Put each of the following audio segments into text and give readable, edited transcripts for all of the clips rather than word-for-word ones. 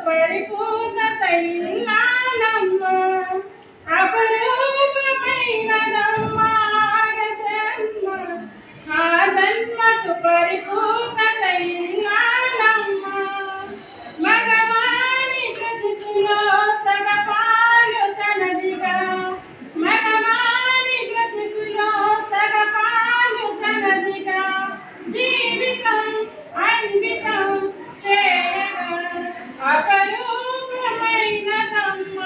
పరిపూర్ణత ఇల్లాలమ్మ అపరూపమైనదమ్మ ఆడ జన్మ ఆ జన్మకు పరిపూర్ణత ఇల్లాలమ్మ మగవాణి బ్రతుకులో సగపాలు తనదిగా మగవాణి బ్రతుకులో సగపాలు తనదిగా జీవితం అంకితం చేయగా అపరూపమైనదమ్మ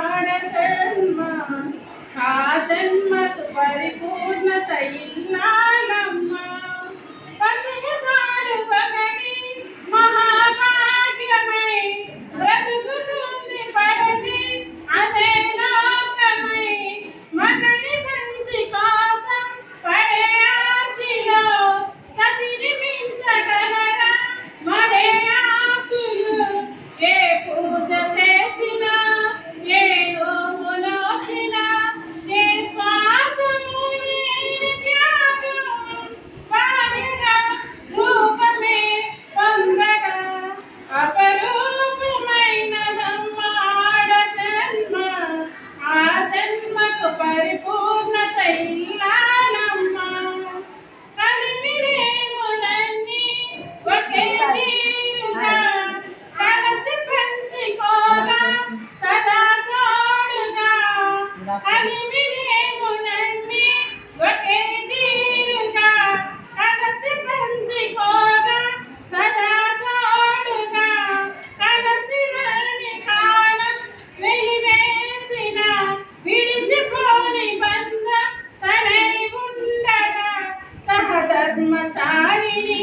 ఆడ జన్మ ఆ జన్మకు పరిపూర్ణత ఇల్లాలమ్మ పసుపు తాడుపగని మహాభాగ్యమై బ్రతుకుతుంది పడసి అదే లోకమై మగని మంచి కోసం పడే ఆర్తిలో సతిని మించగలరా మరే ఆకులు ఏ పూజ చేసినా ఏ నోములోచినా ఏ స్వార్థము లేని త్యాగం భార్యగా రూపమే పొందగా అపరూపమైనదమ్మ ఆడ జన్మ ఆ జన్మకు పరిపూర్ణత ఇల్లాలమ్మ కలిమిలేములన్నీ ఒకే తీరుగా కలసి పంచుకోగా సదా తోడుగా కలిమిలేములన్నీ ఒకే తీరుగా కలసి పంచుకోగా సదా తోడుగా కలసినని కాలం వెలివేసిన విడిచిపోని బంధం తనై ఉండగా సహధర్మచారిణి